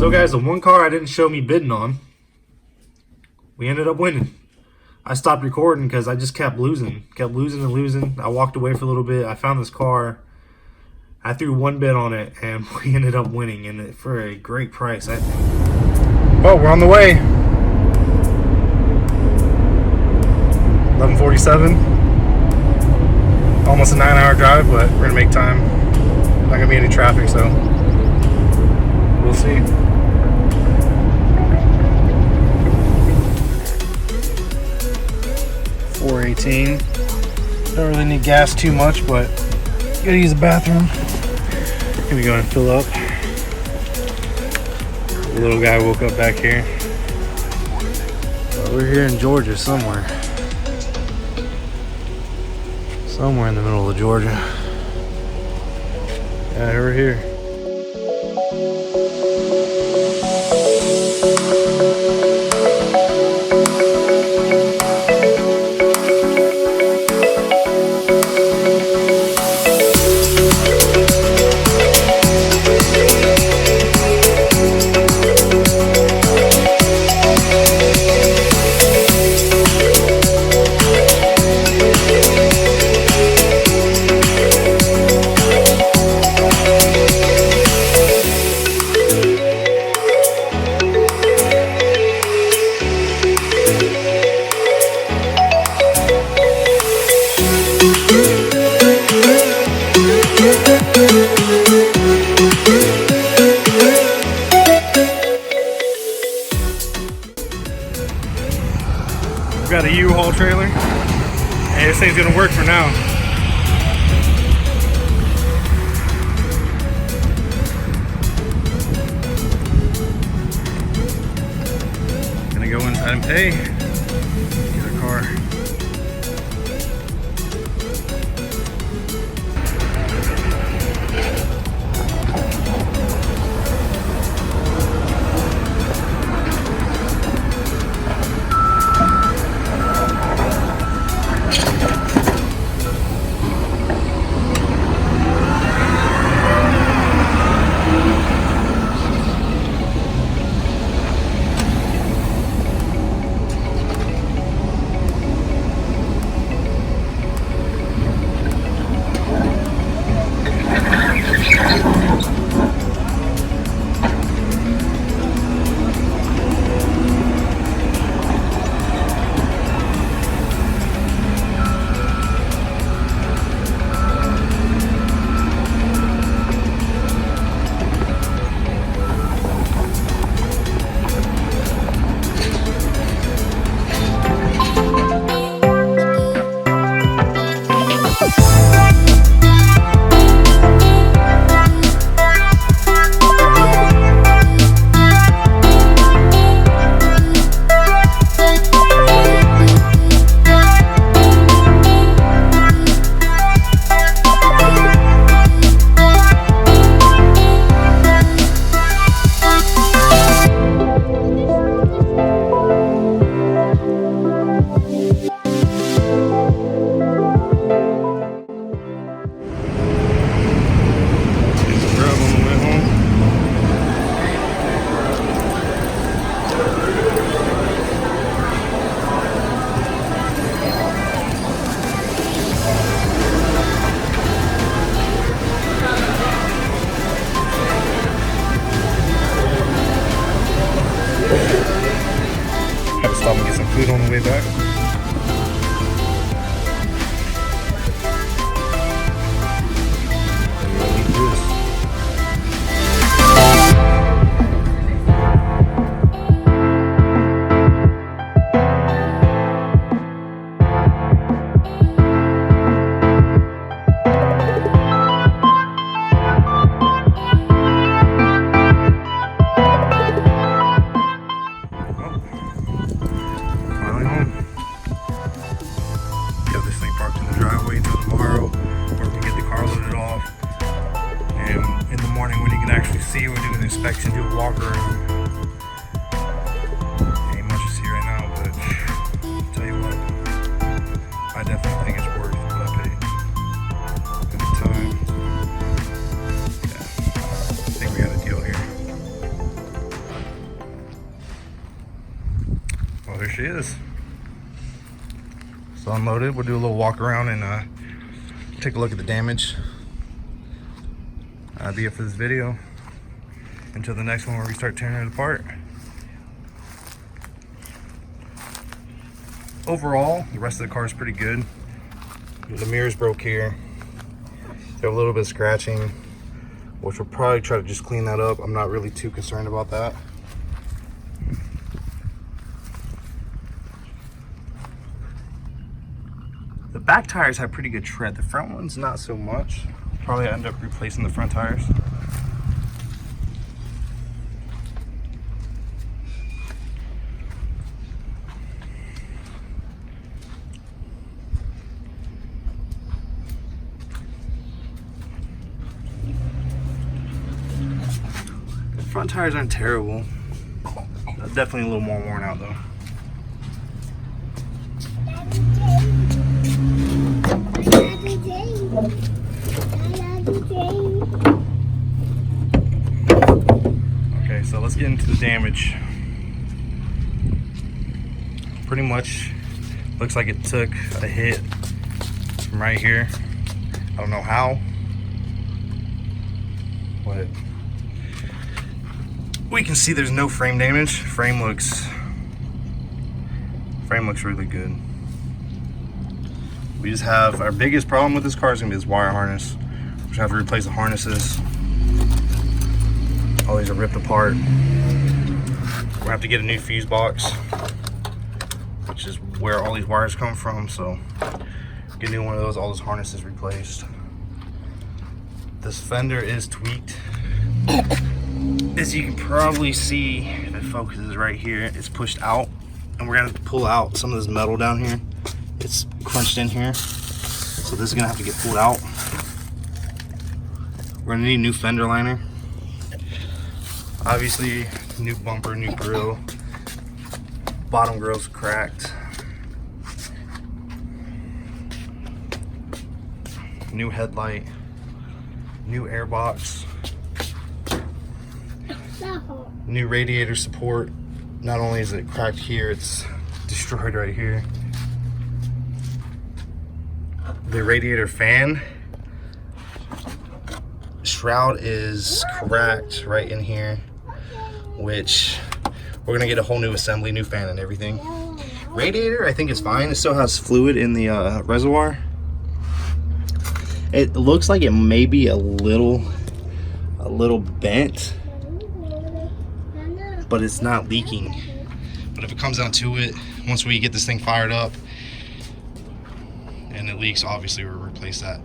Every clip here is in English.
So guys, the one car I didn't show me bidding on, we ended up winning. I stopped recording because I just kept losing and losing. I walked away for a little bit. I found this car. I threw one bid on it and we ended up winning, and for a great price, I think. Well, we're on the way. 11:47. Almost a 9-hour drive, but we're gonna make time. Not gonna be any traffic, so we'll see. $4.18. Don't really need gas too much, but gotta use the bathroom. Gonna go and fill up. The little guy woke up back here. But we're here in Georgia somewhere. Somewhere in the middle of Georgia. Yeah, we're here. Got a U-Haul trailer. Hey, this thing's gonna work for now. Gonna go inside and pay. Get a car. Stop and get some food on the way back. See, we're doing an inspection, do a walk around. Ain't much to see right now, but I'll tell you what, I definitely think it's worth what I paid. At the time, yeah, I think we got a deal here. she is. So unloaded. We'll do a little walk around and take a look at the damage. That'll be it for this video. Until the next one where we start tearing it apart. Overall, the rest of the car is pretty good. The mirrors broke here. They have a little bit of scratching, which we'll probably try to just clean that up. I'm not really too concerned about that. The back tires have pretty good tread. The front ones, not so much. Probably end up replacing the front tires. Front tires aren't terrible. Definitely a little more worn out though. Okay, so let's get into the damage. Pretty much looks like it took a hit from right here. I don't know how, but we can see there's no frame damage. Frame looks really good. We just have our biggest problem with this car is gonna be this wire harness. We just have to replace the harnesses. All these are ripped apart. We're gonna have to get a new fuse box, which is where all these wires come from. So get a new one of those, all those harnesses replaced. This fender is tweaked. As you can probably see, if it focuses right here, it's pushed out, and we're gonna pull out some of this metal down here. It's crunched in here, so this is gonna have to get pulled out. We're gonna need a new fender liner. Obviously, new bumper, new grill. Bottom grill's cracked. New headlight. New air box. New radiator support. Not only is it cracked here, it's destroyed right here. The radiator fan shroud is cracked right in here, which we're gonna get a whole new assembly, new fan and everything. Radiator, I think is fine. It still has fluid in the reservoir. It looks like it may be a little bent, but it's not leaking. But if it comes down to it, once we get this thing fired up and it leaks, obviously we'll replace that.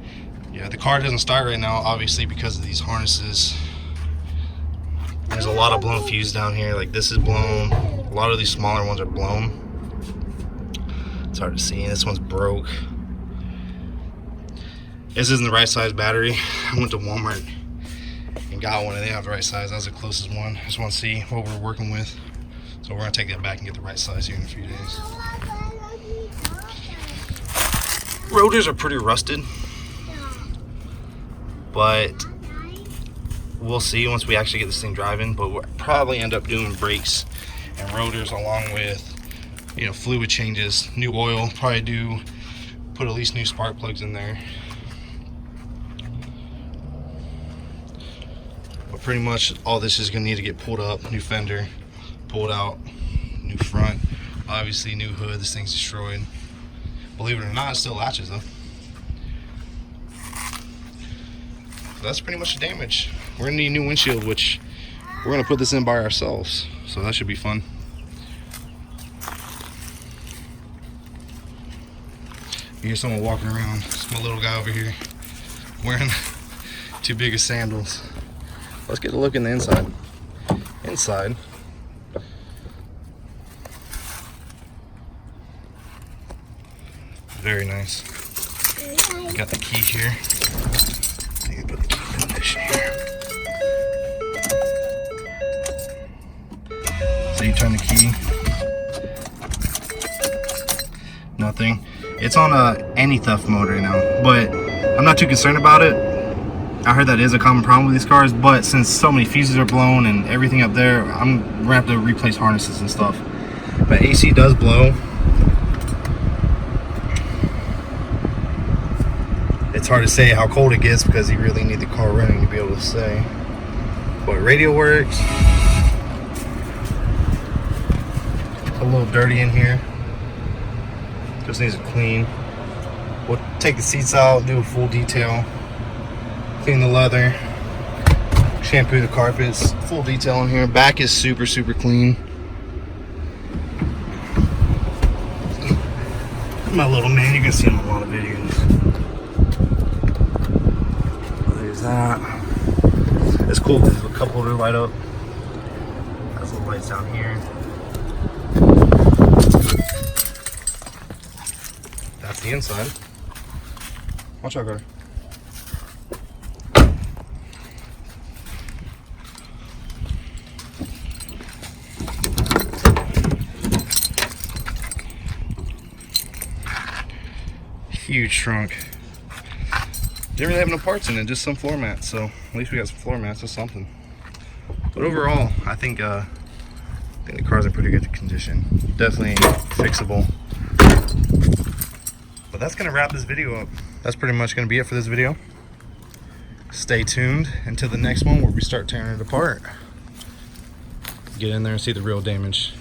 Yeah, the car doesn't start right now, obviously, because of these harnesses. There's a lot of blown fuse down here. Like, this is blown. A lot of these smaller ones are blown. It's hard to see. This one's broke. This isn't the right size battery. I went to Walmart and got one, and they have the right size. That was the closest one. I just want to see what we're working with. So we're gonna take that back and get the right size here in a few days. Rotors are pretty rusted, but we'll see once we actually get this thing driving. But we'll probably end up doing brakes and rotors along with, you know, fluid changes, new oil. Probably put at least new spark plugs in there. But pretty much all this is gonna need to get pulled up. New fender, pulled out, new front, obviously new hood. This thing's destroyed. Believe it or not, it still latches though. So that's pretty much the damage. We're gonna need a new windshield, which we're gonna put this in by ourselves. So that should be fun. You hear someone walking around. It's my little guy over here wearing too big of sandals. Let's get a look in the inside. Inside. Very nice. Got the key here. I need to put the key in the ignition here. So you turn the key. Nothing. It's on a anti-theft mode right now, but I'm not too concerned about it. I heard that is a common problem with these cars, but since so many fuses are blown and everything up there, I'm gonna have to replace harnesses and stuff. But AC does blow. It's hard to say how cold it gets because you really need the car running to be able to say. But radio works. A little dirty in here. Just needs to clean. We'll take the seats out, do a full detail, clean the leather, shampoo the carpets, full detail in here. Back is super clean. My little man, you can see him in a lot of videos. There's that. It's cool because there's a couple of light up. Has little lights down here. That's the inside. Watch out, guys. Huge trunk. Didn't really have no parts in it, just some floor mats. So at least we got some floor mats or something. But overall, I think the car's in pretty good condition. Definitely fixable. But that's gonna wrap this video up. That's pretty much gonna be it for this video. Stay tuned until the next one where we start tearing it apart. Get in there and see the real damage.